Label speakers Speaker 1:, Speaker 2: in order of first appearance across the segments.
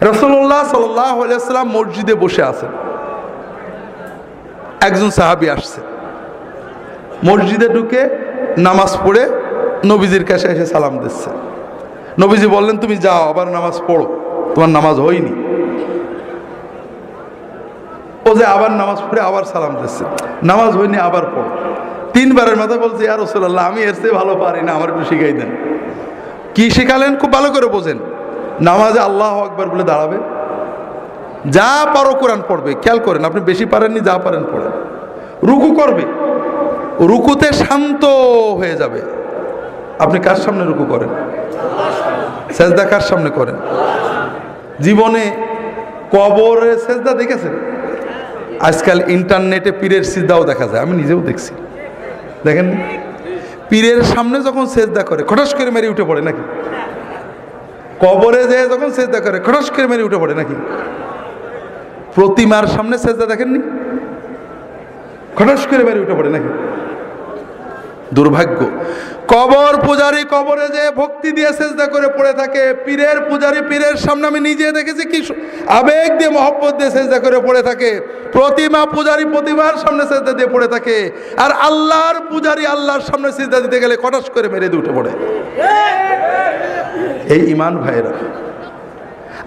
Speaker 1: রাসূলুল্লাহ সাল্লাল্লাহু আলাইহি ওয়াসাল্লাম মসজিদে বসে আছেন, একজন সাহাবী আসছে, মসজিদে ঢুকে নামাজ পড়ে নবীজির কাছে এসে সালাম দিচ্ছে। নবীজি বললেন, তুমি যাও আবার নামাজ পড়ো, তোমার নামাজ হয়নি। ও যে আবার নামাজ পড়ে আবার সালাম দিচ্ছে, নামাজ হয়নি আবার পড়ো। তিনবারের মাথায় বলছে, ইয়া রাসূলুল্লাহ, আমি এর চেয়ে ভালো পারি না, আমার একটু শিখাই দেন। কি শিখালেন খুব ভালো করে বোঝেন। নামাজে আল্লাহু আকবার বলে দাঁড়াবে, যা পারো কোরআন পড়বে, খেয়াল করেন, আপনি বেশি পারেননি, যা পারেন পড়েন। রুকু করবে, রুকুতে শান্ত হয়ে যাবে। আপনি কার সামনে রুকু করেন? সেজদা কার সামনে করেন? জীবনে কবরে সেজদা দেখেছেন? আজকাল ইন্টারনেটে পীরের সিজদাও দেখা যায়, আমি নিজেও দেখছি। দেখেন, পীরের সামনে যখন সেজদা করে খটাস করে মেরে উঠে পড়ে নাকি? কবরে যেয়ে যখন সেজদা করে খটাস করে মেরে উঠে পড়ে নাকি? প্রতিমার সামনে সেজদা দেখেননি? খটাস করে মেরে উঠে পড়ে নাকি? দুর্ভাগ্য। কবর পূজারী কবরে যে ভক্তি দিয়ে সেজদা করে পড়ে থাকে, পীরের পূজারী পীরের সামনে আমি নিজে দেখেছি কি আবেগ দিয়ে মহব্বত দিয়ে সেজদা করে পড়ে থাকে। প্রতিমা পূজারী প্রতিমার সামনে সেজদা দিয়ে পড়ে থাকে, আর আল্লাহর পূজারী আল্লাহর সামনে সেজদা দিতে গেলে কটাস করে মেরে দিয়ে উঠে পড়ে। এই ঈমান ভাইরা,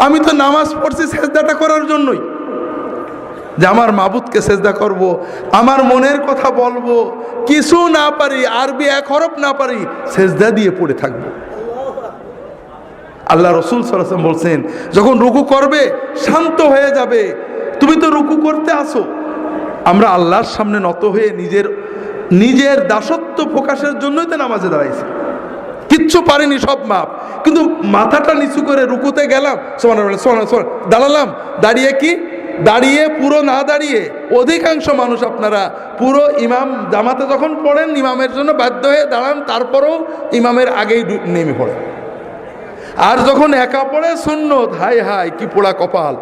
Speaker 1: আমি তো নামাজ পড়ছি সেজদাটা করার জন্যই, যে আমার মাবুদকে সেজদা করব, আমার মনের কথা বলবো, কিছু না পারি, আরবি এক হরফ না পারি, সেজদা দিয়ে পড়ে থাকবো। আল্লাহ রাসূল সাল্লাল্লাহু আলাইহি ওয়াসাল্লাম বলছেন, যখন রুকু করবে শান্ত হয়ে যাবে। তুমি তো রুকু করতে আসো, আমরা আল্লাহর সামনে নত হয়ে নিজের দাসত্ব প্রকাশের জন্যই তো নামাজে দাঁড়াইছি। কিচ্ছু পারিনি, সব মাপ, কিন্তু মাথাটা নিচু করে রুকুতে গেলাম, দাঁড়ালাম, দাঁড়িয়ে পুরো না দাঁড়িয়ে, অধিকাংশ মানুষ আপনারা পুরো ইমাম জামাতে যখন পড়েন ইমামের জন্য বাধ্য হয়ে দাঁড়ান, তারপরেও ইমামের আগেই নেমে পড়েন। আর যখন একা পড়ে সুন্নত, হাই হাই কি পোড়া কপাল,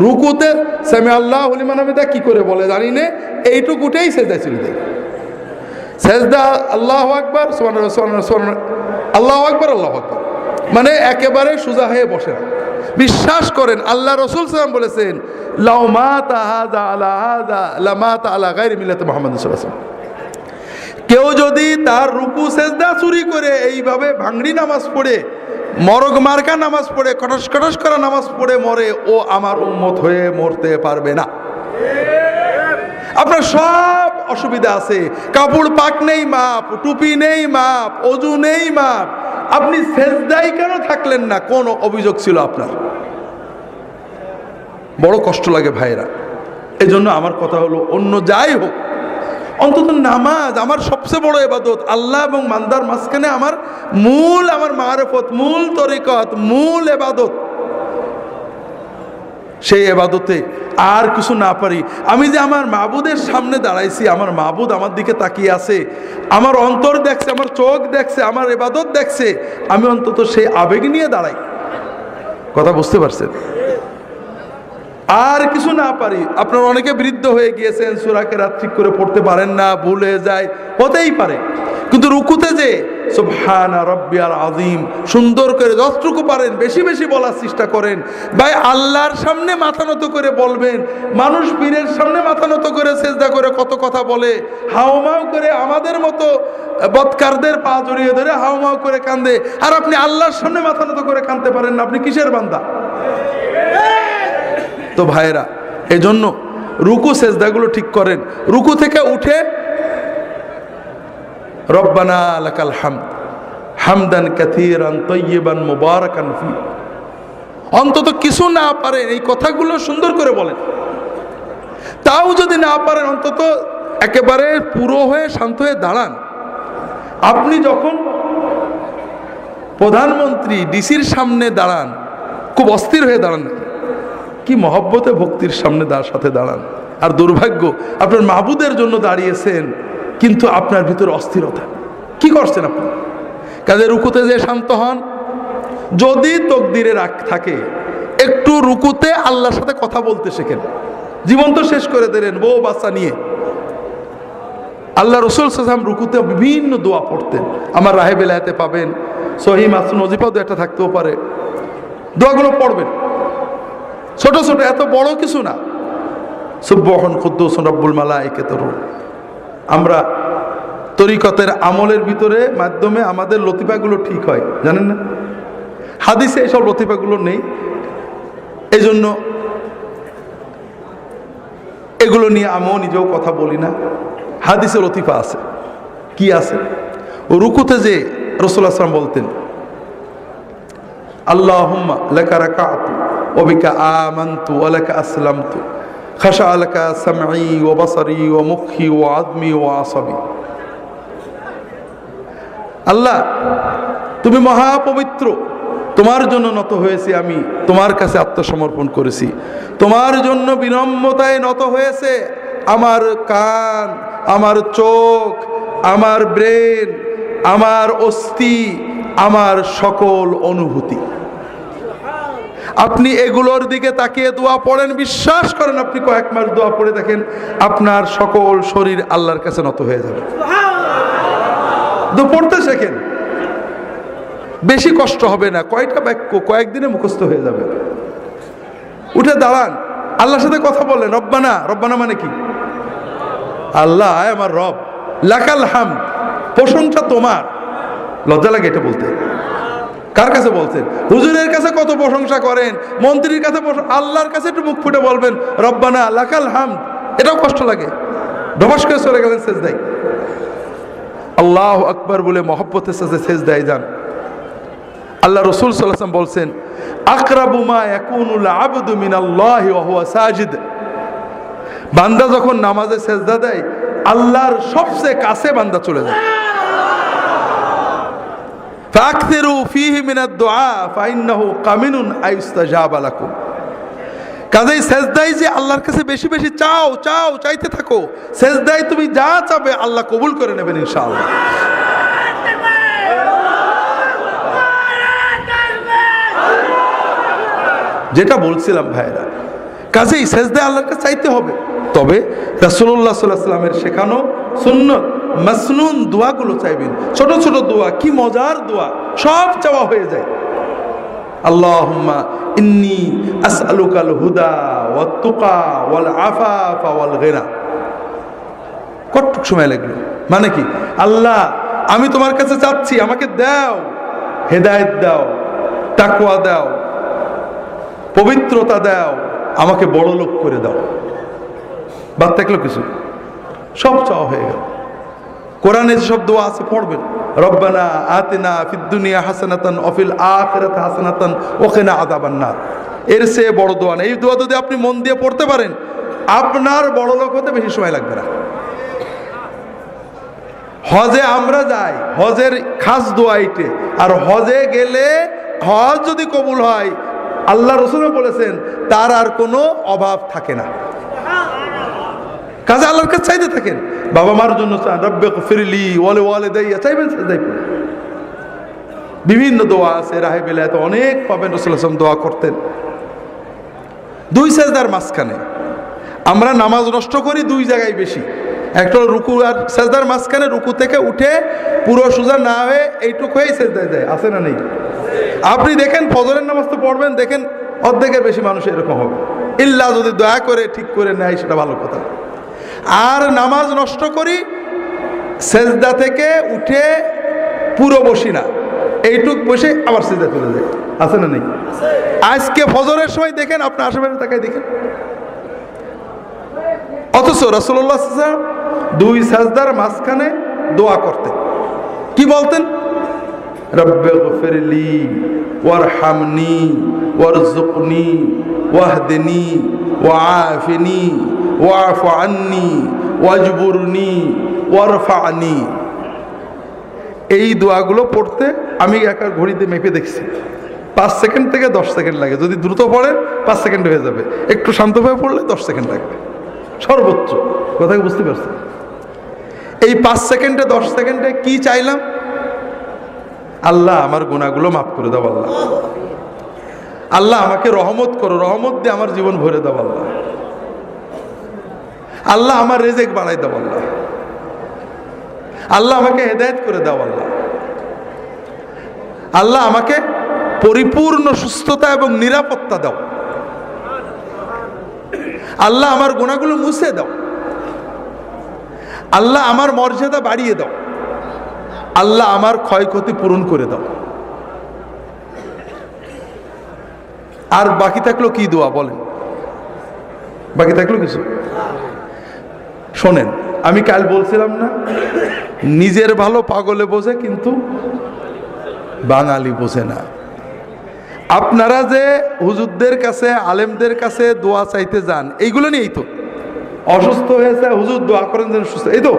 Speaker 1: রুকুতে সামি আল্লাহু লিমান হামিদা কি করে বলে জানি না, এইটুকুটাই সেজদা ছিল। সেজদা আল্লাহু আকবার আল্লাহু আকবার আল্লাহু আকবার, মানে একেবারে সোজা হয়ে বসে না। বিশ্বাস করেন, আল্লাহ রাসূল সাল্লাল্লাহু আলাইহি ওয়াসাল্লাম বলেছেন, লাউ মাতা হাযা আলা হাযা লামাতা আলা গায়রি মিল্লাতি মুহাম্মদ সাল্লাল্লাহু আলাইহি ওয়াসাল্লাম। কেউ যদি তার রুকু সেজদা চুরি করে এইভাবে ভাঙড়ি নামাজ পড়ে, মরগ মার্কা নামাজ পড়ে, কটস কটস করা নামাজ পড়ে মরে, ও আমার উম্মত হয়ে মরতে পারবে না। আপনার সব অসুবিধা আছে, কাপড় পাক নেই মাপ, টুপি নেই মাপ, ওযু নেই মাপ, আপনি সেজদায় কেন থাকলেন না? কোন অভিযোগ ছিল আপনার? বড় কষ্ট লাগে ভাইরা। এই জন্য আমার কথা হলো, অন্য যাই হোক, অন্তত নামাজ আমার সবচেয়ে বড় ইবাদত। আল্লাহ এবং বান্দার মাঝখানে আমার মারিফত, মূল তরিকত, মূল ইবাদত। সেই ইবাদতে আর কিছু না পারি, আমি যে আমার মাবুদের সামনে দাঁড়াইছি, আমার মাবুদ আমার দিকে তাকিয়ে আছে, আমার অন্তর দেখছে, আমার চোখ দেখছে, আমার ইবাদত দেখছে, আমি অন্তত সেই আবেগ নিয়ে দাঁড়াই। কথা বুঝতে পারছেন? আর কিছু না পারি। আপনারা অনেকে বৃদ্ধ হয়ে গিয়েছেন, সূরা কেরাত ঠিক করে পড়তে পারেন না, ভুল হয়ে যায়, হতেই পারে, কিন্তু রুকুতে যে সুবহানা রাব্বিয়াল আযীম সুন্দর করে যতটুকু পারেন বেশি বেশি বলার চেষ্টা করেন। ভাই, আল্লাহর সামনে মাথা নত করে বলবেন। মানুষ পীরের সামনে মাথা নত করে সেজদা করে কত কথা বলে, হাউমাউ করে আমাদের মতো বদকারদের পা জড়িয়ে ধরে হাউমাউ করে কান্দে, আর আপনি আল্লাহর সামনে মাথা নত করে কাঁদতে পারেন না, আপনি কিসের বান্দা? তো ভাইরা, এই জন্য রুকু সেজদাগুলো ঠিক করেন। রুকু থেকে উঠে রব্বানা লাকাল হামদ হামদান কাসীরান তাইয়িবান মুবারাকান ফি, অন্তত কিছু না পারেন এই কথাগুলো সুন্দর করে বলেন। তাও যদি না পারেন, অন্তত একেবারে পুরো হয়ে শান্ত হয়ে দাঁড়ান। আপনি যখন প্রধানমন্ত্রী ডিসির সামনে দাঁড়ান, খুব অস্থির হয়ে দাঁড়ান, কি মহব্বতে ভক্তির সামনে সাথে দাঁড়ান। আর দুর্ভাগ্য, আপনার মাবুদের জন্য দাঁড়িয়েছেন, কিন্তু আপনার ভিতরে অস্থিরতা। কি করছেন আপনি? কাজে রুকুতে যে শান্ত হন। যদি তকদিরে রাগ থাকে, একটু রুকুতে আল্লাহর সাথে কথা বলতে শেখেন। জীবন তো শেষ করে দিলেন বউ বাচ্চা নিয়ে। আল্লাহ রাসূল সাল্লাল্লাহু আলাইহি ওয়াসাল্লাম রুকুতে বিভিন্ন দোয়া পড়তেন, আমার রাহে বেলায়েতে পাবেন, সহিহ মাসনুন ওজিফাও একটা থাকতেও পারে, দোয়াগুলো পড়বেন। ছোট ছোট, এত বড় কিছু না। সুবহান কুদ্দুসুন রব্বুল মালাইকাতুর রূহ। আমরা তরিকতের আমলের ভিতরে মাধ্যমে আমাদের লতিফাগুলো ঠিক হয়, জানেন না? হাদিসে এইসব লতিফাগুলো নেই, এই জন্য এগুলো নিয়ে আমিও নিজেও কথা বলি না। হাদিসে লতিফা আছে। কি আছে? রুকুতে যে রাসূলুল্লাহ সাল্লাল্লাহু আলাইহি ওয়াসাল্লাম বলতেন, আল্লাহুম্মা লাকা রাকাতু ওয়া বিকা আমানতু ওয়া লাকা আসলামতু খাশা লাকা সামঈ ওয়া বাসারি ওয়া মুখি ওয়া আযমি ওয়া আসাবি। আল্লাহ, তুমি মহাপবিত্র, তোমার জন্য নত হয়েছি, আমি তোমার কাছে আত্মসমর্পণ করেছি, তোমার জন্য বিনম্রতায় নত হয়েছে আমার কান, আমার চোখ, আমার ব্রেন, আমার অস্থি, আমার সকল অনুভূতি। আপনি এগুলোর দিকে তাকিয়ে দোয়া পড়েন, বিশ্বাস করেন আপনি কয়েক মাস দোয়া পড়ে দেখেন আপনার সকল শরীর আল্লাহর কাছে নত হয়ে যাবে। পড়তে শেখেন, বেশি কষ্ট হবে না, কয়টা বাক্য কয়েকদিনে মুখস্থ হয়ে যাবে। উঠে দাঁড়ান, আল্লাহর সাথে কথা বলেন, রব্বানা। রব্বানা মানে কি? আল্লাহ আমার রব, লাকাল হামদ, প্রশংসা তোমার। লজ্জা লাগে এটা বলতে। কার কাছে বলছেন? হুজুরের কাছে কত প্রশংসা করেন, মন্ত্রীর কাছে, আল্লাহর কাছে একটু মুখ ফুটে বলবেন রব্বানা লাকাল হামদ, এটাও কষ্ট লাগে। ধবাস করে চলে গেলেন সেজদায়, আল্লাহু আকবার বলে মহব্বতের সাথে সেজদায় যান। আল্লাহ রাসূল সাল্লাল্লাহু আলাইহি ওয়াসাল্লাম বলছেন, আকরাবু মা ইয়াকুনুল আবদু মিনাল্লাহি ওয়া হুয়া সাজিদ। বান্দা যখন নামাজে সেজদা দেয়, আল্লাহর সবচেয়ে কাছে বান্দা চলে যায়। ফাকসিরু ফীহি মিনাদ দুআ ফাইন্নাহু কামিনুন আইস্তাজাবা লাকুম। কাজেই সেজদায় যে আল্লাহর কাছে বেশি বেশি চাও, চাও, চাইতে থাকো। সেজদায় তুমি যা চাবে আল্লাহ কবুল করে নেবেন ইনশাআল্লাহ। যেটা বলছিলাম ভাইরা, কাজেই সেজদায় আল্লাহর কাছে চাইতে হবে। তবে রাসূলুল্লাহ সাল্লাল্লাহু আলাইহি ওয়াসাল্লামের শেখানো সুন্নত মাসনুন দোয়াগুলো চাইবেন। ছোট ছোট দোয়া, কি মজার দোয়া, সব চাওয়া হয়ে যায়। আল্লাহুম্মা ইন্নী আসআলুকাল হুদা ওয়াত তুকা ওয়াল আফাফা ওয়াল গিনা। কতটুক সময় লাগলো? মানে কি? আল্লাহ, আমি তোমার কাছে চাচ্ছি, আমাকে দাও, হেদায়েত দাও, তাকওয়া দাও, পবিত্রতা দাও, আমাকে বড় লোক করে দাও। বাদ থাকলো কিছু? সব চাওয়া হয়ে গেল। কোরআনে যেসব দোয়া আছে পড়বেন, রব্বানা আতিনা ফিদ দুনিয়া হাসানাতান ওয়া ফিল আখিরাতি হাসানাতান ওয়া কিনা আযাবান নার। এর চেয়ে বড় দোয়া নেই। এই দোয়া যদি আপনি মন দিয়ে পড়তে পারেন, আপনার বড় লোক হতে বেশি সময় লাগবে না। হজে আমরা যাই, হজের খাস দোয়া এইটে। আর হজে গেলে হজ যদি কবুল হয়, আল্লাহ রাসূল বলেছেন তার আর কোনো অভাব থাকে না। কাজে আল্লাহর কাছে চাইতে থাকেন। বাবা মার জন্য চান, রব্বিগফিরলি ওয়া লিওয়ালিদাইয়া, চাইবেন সেজদায় পড়ে। বিভিন্ন দোয়া আছে, রাহে বিলায়াত অনেক পাবেন। রাসূল সাল্লাল্লাহু আলাইহি ওয়াসাল্লাম দোয়া করতেন দুই সেজদার মাঝখানে। আমরা নামাজ নষ্ট করি দুই জায়গায় বেশি। একটা রুকু আর সেজদার মাঝখানে, রুকু থেকে উঠে পুরো সোজা না হয়ে এইটুক হয়েই সেজদায় যায়, আছে না নেই? আপনি দেখেন ফজরের নামাজ তো পড়বেন, দেখেন অর্ধেকের বেশি মানুষ এরকম হবে। ইল্লা যদি দয়া করে ঠিক করে নেয় সেটা ভালো কথা। আর নামাজ নষ্ট করি, সেজদা থেকে উঠে পুরো বসি না, এইটুক বসে আবার সেজদা চলে যায়, আছে না নেই? আজকে ফজরের সময় দেখেন, আপনার আশেপাশে তাকায় দেখেন। অথচ রাসূলুল্লাহ সাল্লাল্লাহু আলাইহি ওয়াসাল্লাম দুই সাজদার মাঝখানে দোয়া করতেন। কি বলতেন? রব্বিগফিরলি ওয়ারহামনি ওয়ারযুকনি ওয়াহদিনি ওয়াআফিনি ওয়াফু আন্নি ওয়াজবুরনি ওয়ারফানি। এই দোয়াগুলো পড়তে আমি একা ঘড়িতে মেপে দেখছি 5 সেকেন্ড থেকে 10 সেকেন্ড লাগে। যদি দ্রুত পড়েন 5 সেকেন্ড হয়ে যাবে, একটু শান্তভাবে পড়লে 10 সেকেন্ড লাগবে সর্বোচ্চ। কথা বুঝতে পারছেন? এই 5 সেকেন্ডে 10 সেকেন্ডে কি চাইলাম? আল্লাহ আমার গুনাহগুলো মাফ করে দাও, আল্লাহ আল্লাহ আমাকে রহমত করো, রহমত দিয়ে আমার জীবন ভরে দাও, আল্লাহ আল্লাহ আমার রিজিক বাড়াই দাও, আল্লাহ আল্লাহ আমাকে হেদায়েত করে দাও, আল্লাহ আল্লাহ আমাকে পরিপূর্ণ সুস্থতা এবং নিরাপত্তা দাও। আল্লাহ আমার গুনাহগুলো মুছে দাও, আল্লাহ আমার মর্যাদা বাড়িয়ে দাও, আল্লাহ আমার ক্ষয়ক্ষতি পূরণ করে দাও। আর বাকি থাকলো কি দোয়া বলেন? বাকি থাকলো কিছু? শোনেন, আমি কাল বলছিলাম না, নিজের ভালো পাগলে বোঝে কিন্তু বাঙালি বোঝে না। আপনারা যে হুজুরদের কাছে, আলেমদের কাছে দোয়া চাইতে যান, এইগুলো নিয়েই তো। অসুস্থ হয়েছে, হুজুর দোয়া করেন যেন সুস্থ, এই তো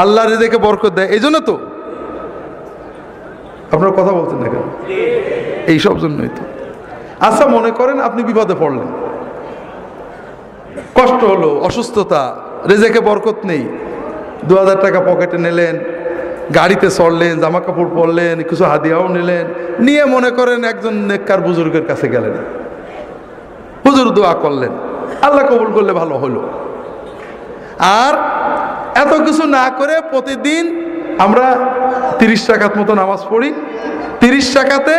Speaker 1: আল্লাহ রিজেকে বরকত দেয়, এই জন্য তো। আপনারা কথা বলছেন না কেন? এই সব জন্যই তো। আচ্ছা, মনে করেন আপনি বিপদে পড়লেন, কষ্ট হলো, অসুস্থতা, রেজেকে বরকত নেই, 2000 টাকা পকেটে নিলেন, গাড়িতে চড়লেন, জামা কাপড় পরলেন, কিছু হাদিয়াও নিলেন, নিয়ে মনে করেন একজন নেককার বুজুর্গের কাছে গেলেন, হুজুর দোয়া করলেন, আল্লাহ কবুল করলে ভালো হলো। আর এত কিছু না করে প্রতিদিন আমরা 30 রাকাত মতো নামাজ পড়ি, 30 রাকাতে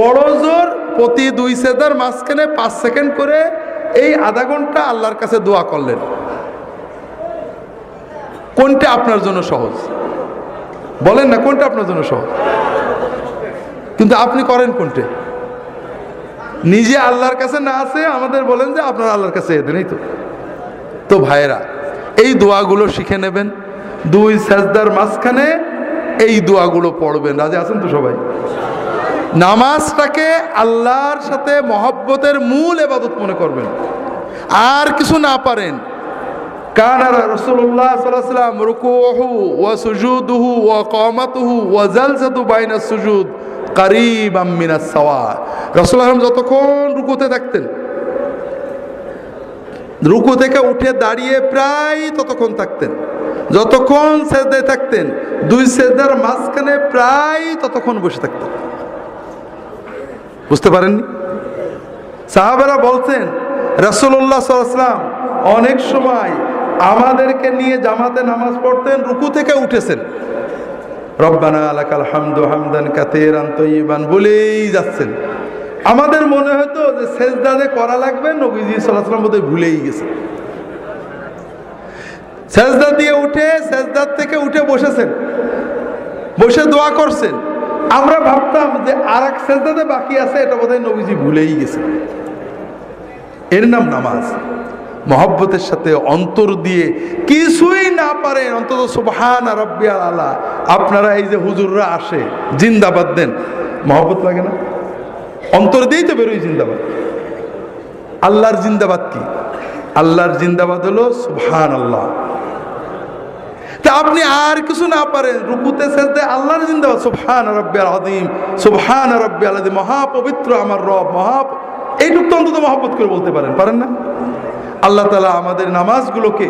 Speaker 1: বড় জোর প্রতি 2 সেজদার মাঝখানে 5 সেকেন্ড করে এই আধা ঘন্টা আল্লাহর কাছে দোয়া করলেন। কোনটা আপনার জন্য সহজ? বলেন না, কোনটা আপনার জন্য সহজ? কিন্তু আপনি করেন কোনটা? নিজে আল্লাহর কাছে না আছে আমাদের বলেন যে আপনারা আল্লাহর কাছে দেন, এই তো। তো ভাইয়েরা, এই দোয়াগুলো শিখে নেবেন, 2 সেজদার মাঝখানে এই দোয়াগুলো পড়বেন। রাজি আছেন তো সবাই? নামাজটাকে আল্লাহর সাথে মহব্বতের মূল ইবাদত মনে করবেন। আর কিছু না পারেন, কানা রাসূলুল্লাহ সাল্লাল্লাহু আলাইহি ওয়াসাল্লাম রুকুহু ওয়া সুজুদুহু ওয়া কামাতুহু ওয়া জালসাতু বাইনাস সুজুদ কারীবাম মিনাস সাওয়া। রাসূলুল্লাহ যতক্ষণ রুকুতে থাকতেন, রুকু থেকে উঠে দাঁড়িয়ে প্রায় ততক্ষণ থাকতেন, যতক্ষণ সেজদায় থাকতেন 2 সেজদার মাঝখানে প্রায় ততক্ষণ বসে থাকতেন। বুঝতে পারেননি? সাহাবারা বলছেন রাসূলুল্লাহ সাল্লাল্লাহু আলাইহি ওয়াসাল্লাম অনেক সময় আমাদেরকে নিয়ে জামাতে নামাজ পড়তেন, রুকু থেকে উঠেছেন, রব্বানা লাকাল হামদু হামদান কাসীরান তাইয়িবান বলেই যাচ্ছেন। আমাদের মনে হতো যে সেজদা যে করা লাগবে, নবীজি সাল্লাল্লাহু আলাইহি ওয়াসাল্লাম বোধহয় ভুলেই গেছেন। সেজদা দিয়ে উঠে, সেজদার থেকে উঠে বসেছেন, বসে দোয়া করছেন। আমরা ভাবতাম যে আর এক সেজদাতে বাকি আছে, এটা বোধহয় নবীজি ভুলেই গেছেন। এর নাম নামাজ। মহব্বতের সাথে অন্তর দিয়ে, কিছুই না পারেন অন্তত সুবহান রাব্বিয়াল আলা। আপনারা এই যে হুজুররা আসে জিন্দাবাদ দেন, মহব্বত লাগে না? অন্তর দিয়েই তো বেরোই জিন্দাবাদ। আল্লাহর জিন্দাবাদ কি? আল্লাহর জিন্দাবাদ হলো সুবহানাল্লাহ। তা আপনি আর কিছু না পারেন, রুকুতে সেজদায় আল্লাহর জিন্দাবাদ, সুবহান রাব্বিয়াল আযীম, সুবহান রাব্বিয়াল আযীম, মহাপবিত্র আমার রব, এইটুক তো অন্তত মহব্বত করে বলতে পারেন না? আল্লাহ তাআলা আমাদের নামাজগুলোকে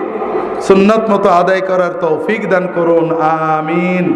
Speaker 1: সুন্নাত মতো আদায় করার তৌফিক দান করুন, আমিন।